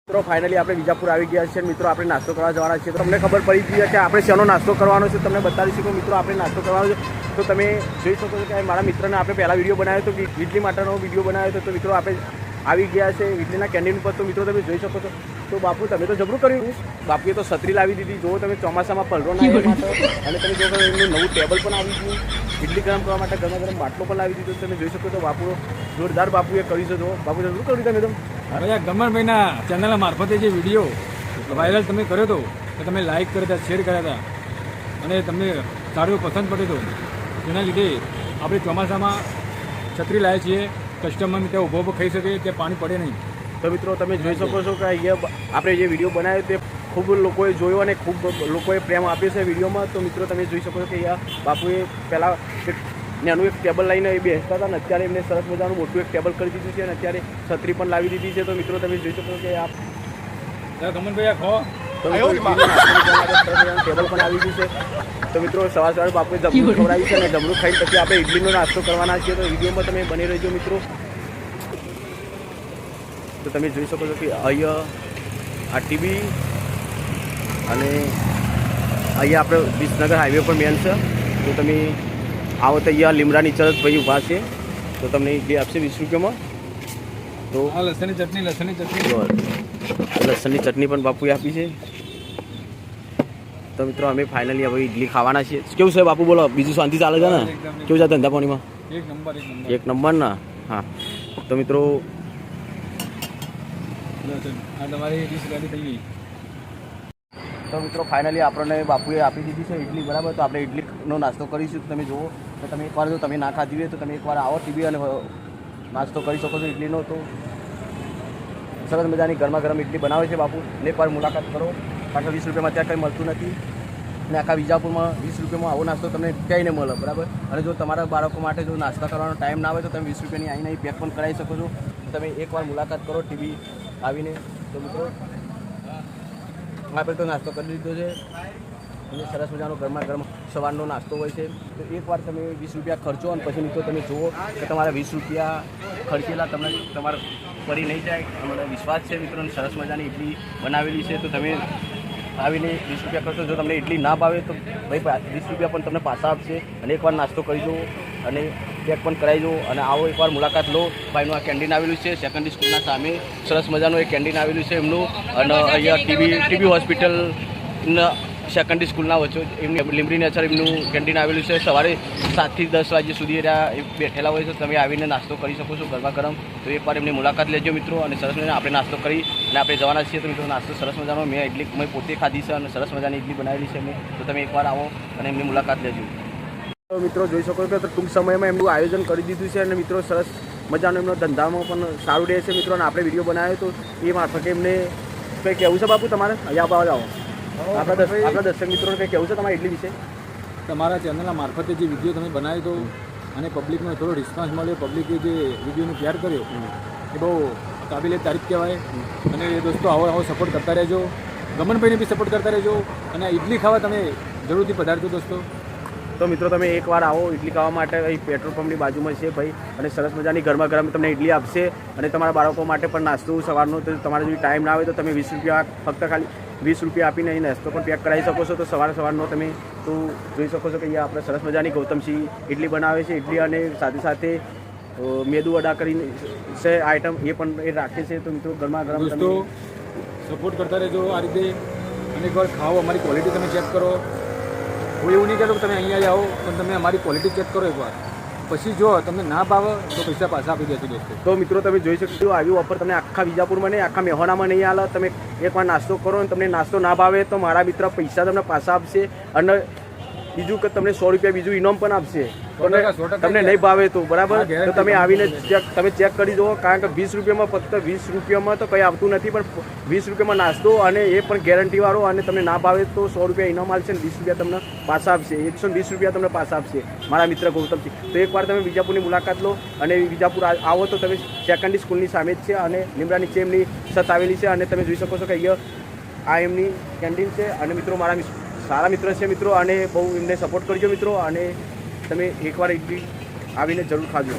મિત્રો ફાઇનલી આપણે વિજાપુર આવી ગયા છીએ મિત્રો. આપણે નાસ્તો કરવા જવાના છીએ. તો તમને ખબર પડી ગઈ કે આપણે શેનો નાસ્તો કરવાનો છે. તમને બતાવીશું કે મિત્રો આપણે નાસ્તો કરવાનો છે. તો તમે જોઈ શકો છો કે મારા મિત્રને આપણે પહેલાં વિડીયો બનાવ્યો હતો, ઇડલી માટેનો વિડીયો બનાવ્યો હતો. તો મિત્રો આપણે આવી ગયા છે ઇડલીના કેન્ટીન પર. તો મિત્રો તમે જોઈ શકો છો. તો બાપુ તમે તો જબરું કર્યું. બાપુએ તો છત્રી લાવી દીધી. જો તમે ચોમાસામાં પલરો ના માટે. અને તમે જો એમનું નવું ટેબલ પણ આવી ગયું. ઇડલી ગરમ કરવા માટે ગરમા ગરમ બાટલો પણ લાવી દીધો. તમે જોઈ શકો છો બાપુ જોરદાર બાપુએ કર્યું છે. જો બાપુ જબરું કર્યું તમે તો. હવે ગમનભાઈના ચેનલ મારફતે જે વિડીયો વાયરલ તમે કર્યો હતો તો તમે લાઇક કર્યા હતા, શેર કર્યા હતા અને તમને સારું પસંદ પડ્યું હતું. જેના લીધે આપણે ચોમાસામાં છત્રી લાવીએ છીએ. કસ્ટમરને ત્યાં ઊભો ખાઈ શકે, ત્યાં પાણી પડે નહીં. તો મિત્રો તમે જોઈ શકો છો કે અહીંયા આપણે જે વિડીયો બનાવ્યો તે ખૂબ લોકોએ જોયો અને ખૂબ લોકોએ પ્રેમ આપ્યો છે વિડીયોમાં. તો મિત્રો તમે જોઈ શકો છો કે અહીંયા બાપુએ પહેલાં નાનું એક ટેબલ લઈને એ બેસતા હતા ને અત્યારે એમને સરસ મજાનું મોટું એક ટેબલ કરી દીધું છે અને અત્યારે છત્રી પણ લાવી દીધી છે. તો મિત્રો તમે જોઈ શકો છો કે આ ગમનભાઈ ખો ટેબલ પણ આવી ગયું છે. તો મિત્રો સવાર સવાર બાપુએ જમરૂ ખવડાવ્યું છે અને જમરૂ ખાઈને પછી આપણે ઇડલીનો નાસ્તો કરવાના છીએ. તો વિડીયોમાં તમે બની રહેજો મિત્રો. તો તમે જોઈ શકો છો કે અહીંયા આ ટીવી અને અહીંયા આપણે વિસનગર હાઈવે પર મેન છે. તો તમે આવો તો અહીંયા લીમડા નીચે ભાઈ ઊભા છે. તો તમને ઇડલી આપશે 20 રૂપિયામાં. તો લસણની ચટણી લસણની ચટણી પણ બાપુએ આપી છે. તો મિત્રો અમે ફાઇનલી હવે ઇડલી ખાવાના છીએ. કેવું છે બાપુ બોલો, બીજું શાંતિ ચાલે છે ને? કેવું છે ધંધા પાણીમાં? એક નંબર ને. હા તો મિત્રો તમારી ડીશ રેડી થઈ ગઈ. તો મિત્રો ફાઇનલી આપણને બાપુએ આપી દીધી છે ઇડલી, બરાબર. તો આપણે ઇડલીનો નાસ્તો કરીશું. તમે જુઓ તો તમે એકવાર જો તમે ના ખાધી હોય તો તમે એકવાર આવો ટીવી અને નાસ્તો કરી શકો છો ઇડલીનો. તો સરસ મજાની ગરમા ગરમ ઇડલી બનાવે છે બાપુ. એકવાર મુલાકાત કરો. કારણ કે 20 રૂપિયામાં ત્યાં કંઈ મળતું નથી અને આખા વિજાપુરમાં 20 રૂપિયામાં આવો નાસ્તો તમને ક્યાંય નહીં મળે, બરાબર. અને જો તમારા બાળકો માટે જો નાસ્તા કરવાનો ટાઈમ ના હોય તો તમે 20 રૂપિયાની આવીને અહીં પેક પણ કરાવી શકો છો. તમે એકવાર મુલાકાત કરો ટીવી આવીને. તો મિત્રો આપણે તો નાસ્તો કરી લીધો છે અને સરસ મજાનો ગરમા ગરમ સવારનો નાસ્તો હોય છે. તો એકવાર તમે 20 રૂપિયા ખર્ચો અને પછી મિત્રો તમે જુઓ કે તમારા 20 રૂપિયા ખર્ચેલા તમને તમારે પડી નહીં જાય. અમારો વિશ્વાસ છે મિત્રોને સરસ મજાની ઇડલી બનાવેલી છે. તો તમે આવીને 20 રૂપિયા ખર્ચો. જો તમને ઇડલી ના ભાવે તો ભાઈ 20 રૂપિયા પણ તમને પાછા આપશે. અને એકવાર નાસ્તો કરી જુઓ અને પેક પણ કરાવી જુઓ અને આવો એકવાર મુલાકાત લો. ભાઈનું આ કેન્ટીન આવેલું છે સેકન્ડરી સ્કૂલના સામે. સરસ મજાનું એક કેન્ટીન આવેલું છે એમનું. અને અહીંયા ટીબી હોસ્પિટલના સેકન્ડરી સ્કૂલના વચ્ચે એમની લીમડી નેચર એમનું કેન્ટીન આવેલું છે. સવારે 7 થી 10 વાગ્યા સુધી બેઠેલા હોય છે. તમે આવીને નાસ્તો કરી શકો છો ગરમા ગરમ. તો એકવાર એમની મુલાકાત લેજો મિત્રો. અને સરસ મજાનો આપણે નાસ્તો કરી અને આપણે જવાના છીએ. તો મિત્રો નાસ્તો સરસ મજાનો મેં ઇડલી મેં પોતે ખાધી છે અને સરસ મજાની ઇડલી બનાવેલી છે મેં. તો તમે એકવાર આવો અને એમની મુલાકાત લેજો. તો મિત્રો જોઈ શકો છો કે ટૂંક સમયમાં એમનું આયોજન કરી દીધું છે અને મિત્રો સરસ મજાનો એમનો ધંધામાં પણ સારું રહે છે મિત્રો. અને આપણે વિડીયો બનાવ્યો તો એ મારફતે એમને કંઈ કહેવું છે બાપુ તમારે? અહીંયા આવો આપણા દર્શક મિત્રોને કંઈ કહેવું છે તમારા ઇડલી વિશે? તમારા ચેનલના મારફતે જે વિડીયો તમે બનાવ્યો હતો અને પબ્લિકનો થોડો રિસ્પોન્સ મળ્યો, પબ્લિકે જે વિડીયોનો પ્યાર કર્યો એ બહુ કાબિલે તારીફ કહેવાય. અને એ દોસ્તો આવો સપોર્ટ કરતા રહેજો. ગમનભાઈને બી સપોર્ટ કરતા રહેજો. અને આ ઇડલી ખાવા તમે જરૂરથી પધારજો દોસ્તો. તો મિત્રો તમે એકવાર આવો ઇડલી ખાવા માટે. અહીં પેટ્રોલ પંપની બાજુમાં છે ભાઈ. અને સરસ મજાની ગરમા ગરમ તમને ઇડલી આપશે. અને તમારા બાળકો માટે પણ નાસ્તો સવારનો. તો તમારે જો ટાઈમ ના હોય તો તમે 20 રૂપિયા ફક્ત ખાલી 20 રૂપિયા આપીને અહીં નાસ્તો પણ પેક કરાવી શકો છો. તો સવારનો તમે તો જોઈ શકો છો કે અહીંયા આપણે સરસ મજાની ગૌતમસિંહ ઇડલી બનાવે છે. ઇડલી અને સાથે સાથે મેદુ વડા કરીને છે આઈટમ એ પણ એ રાખે છે. તો મિત્રો ગરમા ગરમ દોસ્તો સપોર્ટ કરતા રહેજો આ રીતે. અને એકવાર ખાઓ, અમારી ક્વોલિટી તમે ચેક કરો. હું એવું નહીં કહેતો કે તમે અહીંયા જ આવો, પણ તમે અમારી ક્વોલિટી ચેક કરો એકવાર. પછી જો તમને ના ભાવે તો પૈસા પાછા આપી દેજો દોસ્તો. તો મિત્રો તમે જોઈ શકો છો આવી ઓફર તમને આખા વિજાપુરમાં નહીં આખા મહેણામાં નહીં આલે. તમે એકવાર નાસ્તો કરો અને તમને નાસ્તો ના ભાવે તો મારા મિત્ર પૈસા તમને પાછા આપશે. અને બીજું કે તમને 100 રૂપિયા બીજું ઇનામ પણ આપશે. તમને નહીં ભાવે તો બરાબર. તો તમે આવીને તમે ચેક કરી જુઓ. કારણ કે 20 રૂપિયામાં ફક્ત 20 રૂપિયામાં તો કંઈ આવતું નથી, પણ 20 રૂપિયામાં નાસ્તો અને એ પણ ગેરંટીવાળો. અને તમને ના ભાવે તો 100 રૂપિયા ઇનામ આવશે અને 20 રૂપિયા તમને પાછા આપશે. 120 રૂપિયા તમને પાછા આપશે મારા મિત્ર ગૌતમસિંહ. તો એકવાર તમે વિજાપુરની મુલાકાત લો. અને વિજાપુર આવો તો તમે સેકન્ડરી સ્કૂલની સામે જ છે અને લીમડા નીચે એમની છત આવેલી છે. અને તમે જોઈ શકો છો કે અહીંયા આ એમની કેન્ટીન છે. અને મિત્રો મારા સારા મિત્ર છે મિત્રો. અને બહુ એમને સપોર્ટ કરજો મિત્રો. અને તમે એકવાર ઇડલી આવીને જરૂર ખાજો.